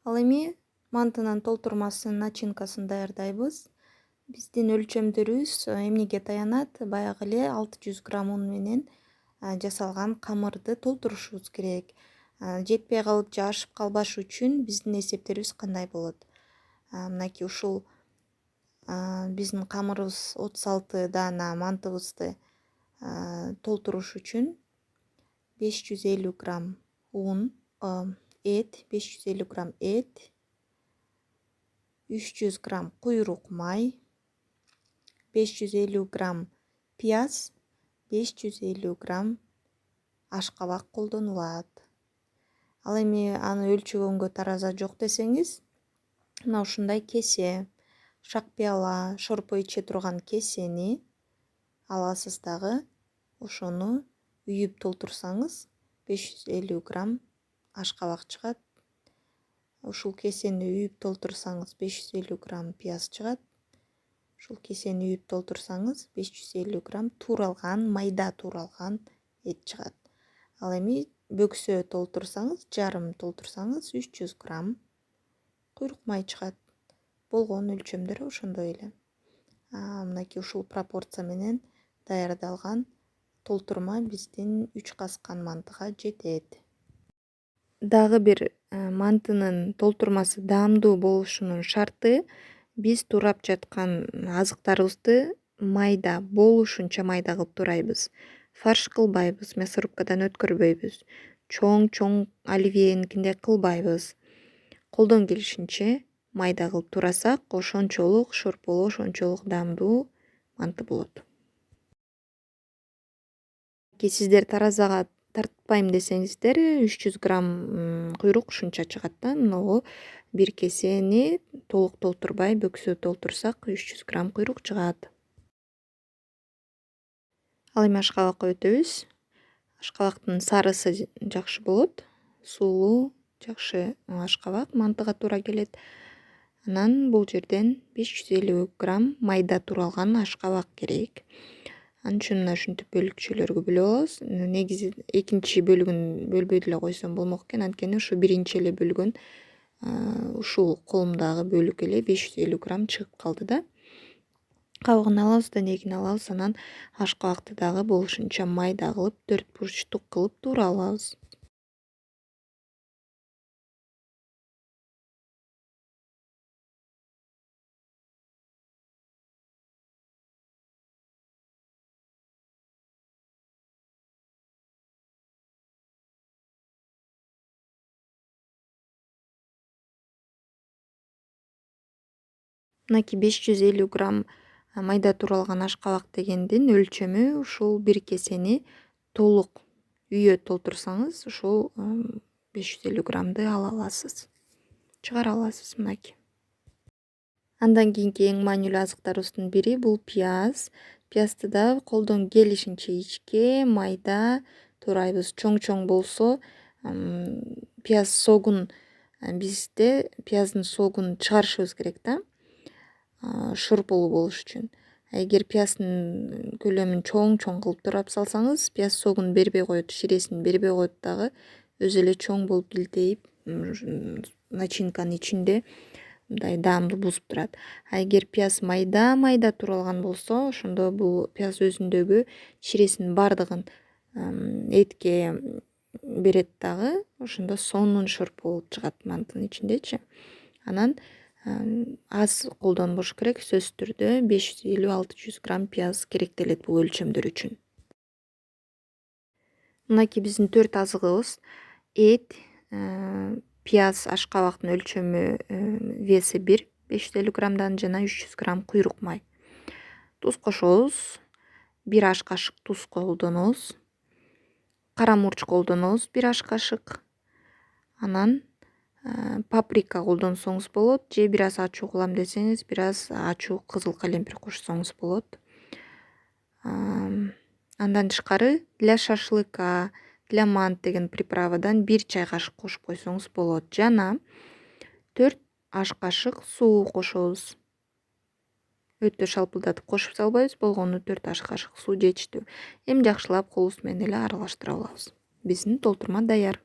Ал эми мантынын толтурмасын начинкасын даярдайбыз. Биздин өлчөмдөрүбүз эмнеге таянат? Баягы эле 600 грамм un менен жасалган камырды толтурушубуз керек. Жетпей калып же ашып калбаш үчүн биздин эсептерибиз кандай болот? Мынакей ушул биздин камырыбыз 36 даана мантыбызды толтуруш үчүн 550 грамм эт, 550 грамм эт, 300 грамм куйрук май, 550 грамм пияз, 550 грамм ашкабак колдонулат. Ал эми аны өлчөгөнгө тараза жок десеңиз, мына ушундай кесе, шакпыяла, шорпо иче турган кесени аласыз дагы. Ошону үйүп толтурсаңыз 550 грамм ашкабак чыгат. Ушул кесени үйүп толтурсаңыз 550 грамм пияз чыгат. Ушул кесени үйүп толтурсаңыз 550 грамм тууралган, майда тууралган эт чыгат. Ал эми бөксө толтурсаңыз, жарым толтурсаңыз 300 грамм куйрук май чыгат. Болгон өлчөмдөр ошондой эле. Мынакей ушул пропорция менен даярдалган толтурма биздин 3 каскан мантыга жетет. Дагы бир мантынын толтурмасы даамдуу болушунун шарты биз турап жаткан азыктарыбызды майда, болушунча майда кылып турайбыз. Фарш кылбайбыз, мясорубкадан өткөрбөйбүз. Чоң оливьенкиндей кылбайбыз. Колдон келишинче майда кылып турасак, ошончолук шорполуу, ошончолук даамдуу манты болот. Сиздер таразага тартпайм десеңиздер 300 грамм куйрук ушунча чыгат да. Могу бир кесени толук толтурбай бөксө толтурсак 300 грамм куйрук чыгат. Ал эми ашкабакка өтөбүз. Ашкабактын сарысы жакшы болот. Сулуу, жакшы ашкабак мантыга туура келет. Анан бул жерден 550 грамм майда тууралган ашкабак керек. Анын ушинтип бөлүкчөлөргө бөлүп алабыз. Негизи экинчи бөлүгүн бөлбөй деле койсом болмок экен. Анткени ушу биринчи эле бөлгөн ушул колумдагы бөлүк эле 550 грамм чыгып калды да. Кабыгын алабыз, денегин алабыз, анан ашкабакты дагы болушунча майда кылып, 4 бурчтук кылып тууралабыз. Мынакей 550 грамм майда тууралган ашкабак дегендин өлчөмү ушул бир кесени толук үйө толтурсаңыз, ушул 550 граммды ала аласыз. Чыгара аласыз мынакей. Андан кийинки эң маанилүү азыктарыбыздын бири бул пияз. Пиязды да колдон келишинче ичке майда туурайбыз. Чоң болсо пияз согун бизде пияздын согун чыгарышыбыз керек да. Шорполуу болуш үчүн. Эгер пияздын көлөмүн чоң кылып турап салсаңыз, пияз согун бербей коет, ширесин бербей коет дагы өзү эле чоң болуп илтейип начинканын ичинде мындай даамды бузуп турат. Эгер пияз майда тууралган болсо, ошондо бул пияз өзүндөгү ширесинин бардыгын этке берет дагы, ошондо сонун шорпо болуп чыгат мантынын ичиндечи. Анан аз колдонбош керек, сөзсүз түрдө 550-600 грамм пияз керектелет бул өлчөмдөр үчүн. Мынакей биздин 4 азыгыбыз: эт, пияз, ашкабактын өлчөмү веси 1, 550 граммдан жана 300 грамм куйрук май. Туз кошобуз. 1 аш кашык туз колдонобуз. Кара мурч колдонобуз 1 аш кашык. Анан паприка колдонсоңуз болот, же бир аз ачуу кылам десеңиз, бир аз ачуу кызыл калемпир кошсоңуз болот. Андан тышкары для шашлыка, для мант деген приправадан 1 чай кашык кошуп койсоңуз болот. Жана 4 аш кашык суу кошобуз. Өтө шалпылдатып кошуп салбайбыз, болгону 4 аш кашык суу жетиштүү. Эми жакшылап колубуз менен эле аралаштыра алабыз. Биздин толтурма даяр.